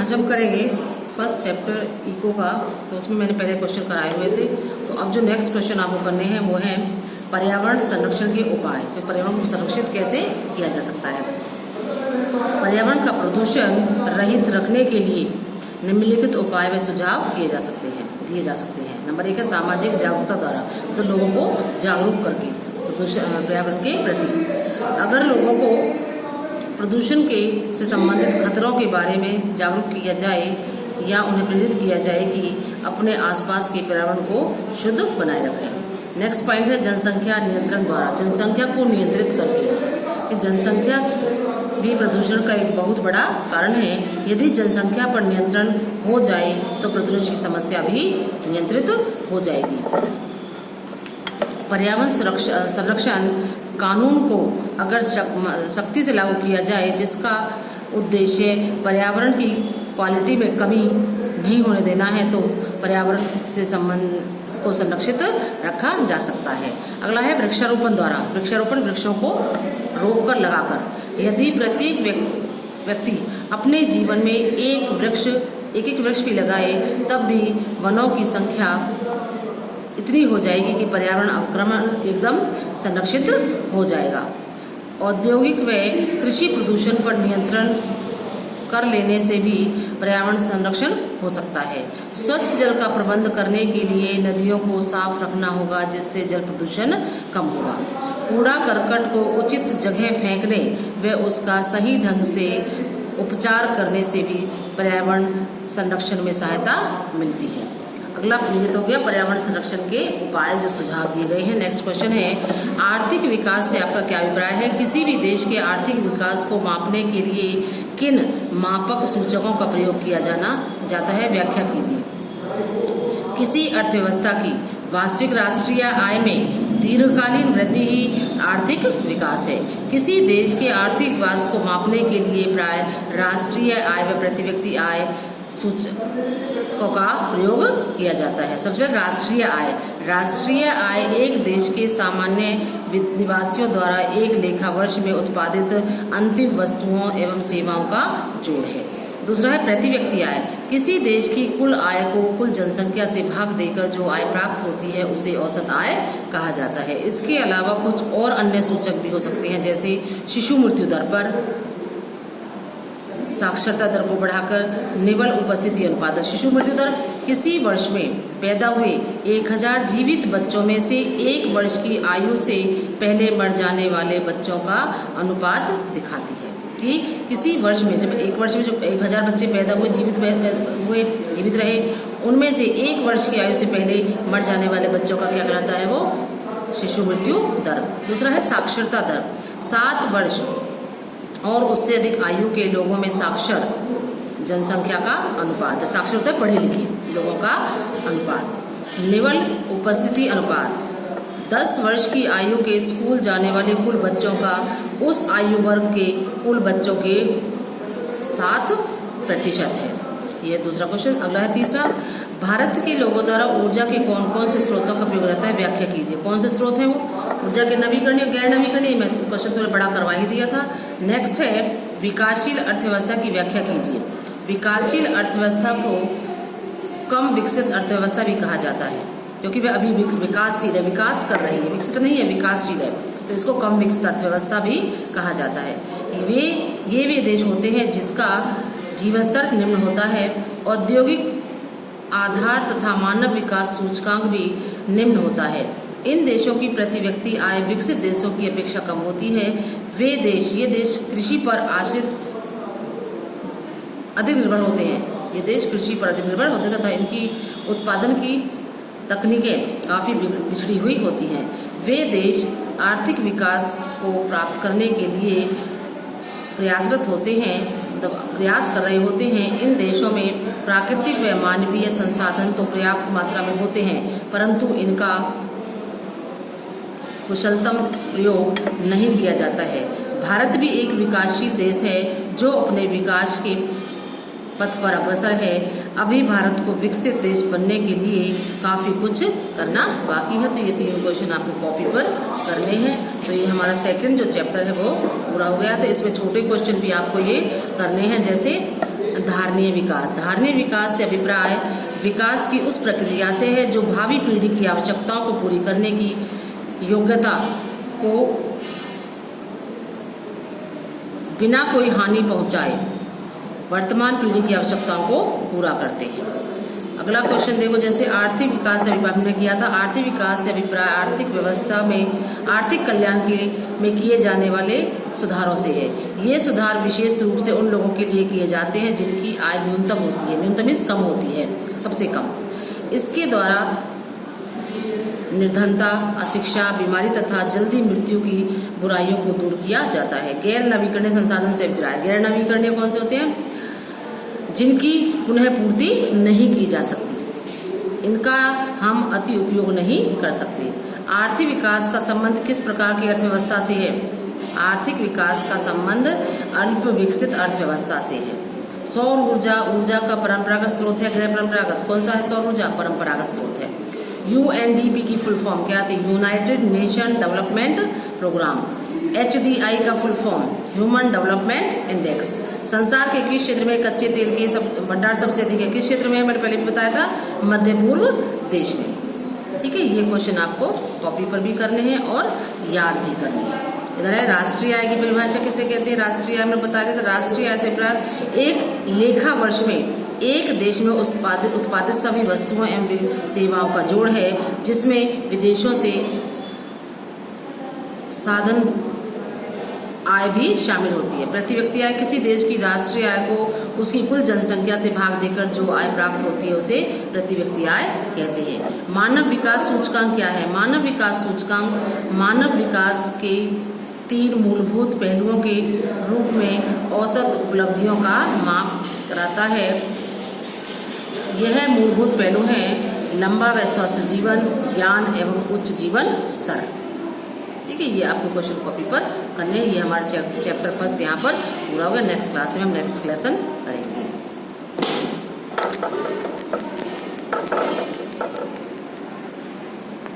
आज हम करेंगे फर्स्ट चैप्टर इको का। तो उसमें मैंने पहले क्वेश्चन कराए हुए थे। तो अब जो नेक्स्ट क्वेश्चन आपको करने हैं वो है पर्यावरण संरक्षण के उपाय। तो पर्यावरण को संरक्षित कैसे किया जा सकता है। पर्यावरण का प्रदूषण रहित रखने के लिए निम्नलिखित उपाय व सुझाव दिए जा सकते हैं। नंबर 1 है सामाजिक जागरूकता द्वारा, तो लोगों को जागरूक करके पर्यावरण के प्रति। अगर लोगों को प्रदूषण से संबंधित खतरों के बारे में जागरूक किया जाए या उन्हें प्रेरित किया जाए कि अपने आसपास के पर्यावरण को शुद्ध बनाए रखें। नेक्स्ट पॉइंट है जनसंख्या नियंत्रण द्वारा, जनसंख्या को नियंत्रित करके। कि जनसंख्या भी प्रदूषण का एक बहुत बड़ा कारण है। यदि जनसंख्या पर नियंत्रण हो जाए तो प्रदूषण की समस्या भी नियंत्रित हो जाएगी। पर्यावरण संरक्षण कानून को अगर सख्ती से लागू किया जाए, जिसका उद्देश्य पर्यावरण की क्वालिटी में कमी नहीं होने देना है, तो पर्यावरण से संबंध को संरक्षित रखा जा सकता है। अगला है वृक्षारोपण द्वारा, वृक्षारोपण वृक्षों को रोपकर लगाकर। यदि प्रत्येक व्यक्ति अपने जीवन में एक एक वृक्ष भी लगाए, तब भी वनों की संख्या इतनी हो जाएगी कि पर्यावरण अवक्रमण एकदम संरक्षित हो जाएगा। औद्योगिक व कृषि प्रदूषण पर नियंत्रण कर लेने से भी पर्यावरण संरक्षण हो सकता है। स्वच्छ जल का प्रबंध करने के लिए नदियों को साफ रखना होगा, जिससे जल प्रदूषण कम होगा। कूड़ा करकट को उचित जगह फेंकने व उसका सही ढंग से उपचार करने से भी पर्यावरण संरक्षण में सहायता मिलती है। अगला तो हो गया पर्यावरण संरक्षण के उपाय जो सुझाव दिए गए हैं। नेक्स्ट क्वेश्चन है आर्थिक विकास से आपका क्या अभिप्राय है। किसी भी देश के आर्थिक विकास को मापने के लिए किन मापक सूचकों का प्रयोग किया जाता है, व्याख्या कीजिए। किसी अर्थव्यवस्था की वास्तविक राष्ट्रीय आय में दीर्घकालीन वृद्धि ही आर्थिक विकास है। किसी देश के आर्थिक विकास को मापने के लिए प्राय राष्ट्रीय आय व प्रति व्यक्ति आय सूचकों का प्रयोग किया जाता है। सबसे पहले राष्ट्रीय आय एक देश के सामान्य निवासियों द्वारा एक लेखा वर्ष में उत्पादित अंतिम वस्तुओं एवं सेवाओं का जोड़ है। दूसरा है प्रति व्यक्ति आय, किसी देश की कुल आय को कुल जनसंख्या से भाग देकर जो आय प्राप्त होती है उसे औसत आय कहा जाता है। इसके अलावा कुछ और अन्य सूचक भी हो सकते हैं, जैसे शिशु मृत्यु दर पर, साक्षरता दर को बढ़ाकर निवल उपस्थिति अनुपात। शिशु मृत्यु दर किसी वर्ष में पैदा हुए 1000 जीवित बच्चों में से 1 वर्ष की आयु से पहले मर जाने वाले बच्चों का अनुपात दिखाती है। कि किसी वर्ष में जब 1 वर्ष में जो 1000 बच्चे पैदा हुए जीवित रहे, उनमें से 1 वर्ष की आयु से पहले मर जाने वाले बच्चों का क्या कहलाता है, वो शिशु मृत्यु दर। दूसरा है साक्षरता दर, 7 वर्ष और उससे अधिक आयु के लोगों में साक्षर जनसंख्या का अनुपात है। साक्षर होता है पढ़े लिखे लोगों का अनुपात। निवल उपस्थिति अनुपात, 10 वर्ष की आयु के स्कूल जाने वाले कुल बच्चों का उस आयु वर्ग के कुल बच्चों के 7% है। ये दूसरा क्वेश्चन। अगला है तीसरा, भारत के लोगों द्वारा ऊर्जा के कौन कौन से स्रोतों का प्रयोग रहता है, व्याख्या कीजिए। कौन से स्रोत हैं वो, ऊर्जा के नवीकरणीय गैर नवीकरणीय। मैं क्वेश्चन थोड़ा बड़ा करवा ही दिया था। नेक्स्ट है विकासशील अर्थव्यवस्था की व्याख्या कीजिए। विकासशील अर्थव्यवस्था को कम विकसित अर्थव्यवस्था भी कहा जाता है, क्योंकि वह अभी विकासशील है, विकास कर रही है, विकसित नहीं है, विकासशील है, तो इसको कम विकसित अर्थव्यवस्था भी कहा जाता है। ये वे देश होते हैं जिसका जीवन स्तर निम्न होता है। औद्योगिक आधार तथा मानव विकास सूचकांक भी निम्न होता है। इन देशों की प्रति व्यक्ति आय विकसित देशों की अपेक्षा कम होती है। ये देश कृषि पर आश्रित अधिक निर्भर होते हैं। ये देश कृषि पर अधिक निर्भर होते हैं तथा इनकी उत्पादन की तकनीकें काफ़ी पिछड़ी हुई होती हैं। वे देश आर्थिक विकास को प्राप्त करने के लिए प्रयासरत होते हैं, मतलब प्रयास कर रहे होते हैं। इन देशों में प्राकृतिक व मानवीय संसाधन तो पर्याप्त मात्रा में होते हैं, परंतु इनका कुशलतम प्रयोग नहीं किया जाता है। भारत भी एक विकासशील देश है जो अपने विकास के पथ पर अग्रसर है। अभी भारत को विकसित देश बनने के लिए काफ़ी कुछ करना बाकी है। तो ये 3 क्वेश्चन आपको कॉपी पर करने हैं। तो ये हमारा सेकंड जो चैप्टर है वो पूरा हो गया। तो इसमें छोटे क्वेश्चन भी आपको ये करने हैं, जैसे धार्मिक धारणीय विकास। धारणीय विकास से अभिप्राय विकास की उस प्रक्रिया से है जो भावी पीढ़ी की आवश्यकताओं को पूरी करने की योग्यता को बिना कोई हानि पहुंचाए वर्तमान पीढ़ी की आवश्यकताओं को पूरा करते हैं। अगला क्वेश्चन देखो, जैसे आर्थिक विकास से अभिप्राय हमने किया था। आर्थिक विकास से अभिप्राय आर्थिक व्यवस्था में आर्थिक कल्याण में किए जाने वाले सुधारों से है। ये सुधार विशेष रूप से उन लोगों के लिए किए जाते हैं जिनकी आय न्यूनतम होती है, न्यूनतम मीन्स कम होती है, सबसे कम। इसके द्वारा निर्धनता, अशिक्षा, बीमारी तथा जल्दी मृत्यु की बुराइयों को दूर किया जाता है। गैर नवीकरणीय संसाधन से अभिप्राय गैर नवीकरणीय कौन से होते हैं? जिनकी पुनः पूर्ति नहीं की जा सकती, इनका हम अति उपयोग नहीं कर सकते। आर्थिक विकास का संबंध किस प्रकार की अर्थव्यवस्था से है? आर्थिक विकास का संबंध अल्प विकसित अर्थव्यवस्था से है। सौर ऊर्जा ऊर्जा का परंपरागत स्रोत है, गैर परंपरागत? कौन सा है सौर ऊर्जा? परंपरागत स्रोत है। UNDP की फुल फॉर्म क्या थी? United Nation Development Programme. HDI का full form Human Development Index. संसार के किस क्षेत्र में कच्चे तेल के भंडार सबसे अधिक है? किस क्षेत्र में? मैंने पहले भी बताया था, मध्य पूर्व देश में। ठीक है, ये क्वेश्चन आपको कॉपी पर भी करने हैं और याद भी करने हैं। इधर है राष्ट्रीय आय की परिभाषा किसे कहते हैं? राष्ट्रीय आय में बताया था, राष्ट्रीय आय से प्राप्त एक लेखा वर्ष में एक देश में उत्पादित सभी वस्तुओं एवं सेवाओं का जोड़ है, जिसमें विदेशों से साधन आय भी शामिल होती है। प्रति व्यक्ति आय किसी देश की राष्ट्रीय आय को उसकी कुल जनसंख्या से भाग देकर जो आय प्राप्त होती है उसे प्रति व्यक्ति आय कहते हैं। मानव विकास सूचकांक क्या है? मानव विकास सूचकांक मानव विकास के 3 मूलभूत पहलुओं के रूप में औसत उपलब्धियों का माप कराता है। यह मूलभूत पहलू हैं लंबा व स्वस्थ जीवन, ज्ञान एवं उच्च जीवन स्तर। ठीक है, ये आपको क्वेश्चन कॉपी पर करने हैं। ये हमारा चैप्टर फर्स्ट यहाँ पर पूरा होगा। नेक्स्ट क्लास में हम नेक्स्ट लेसन करेंगे।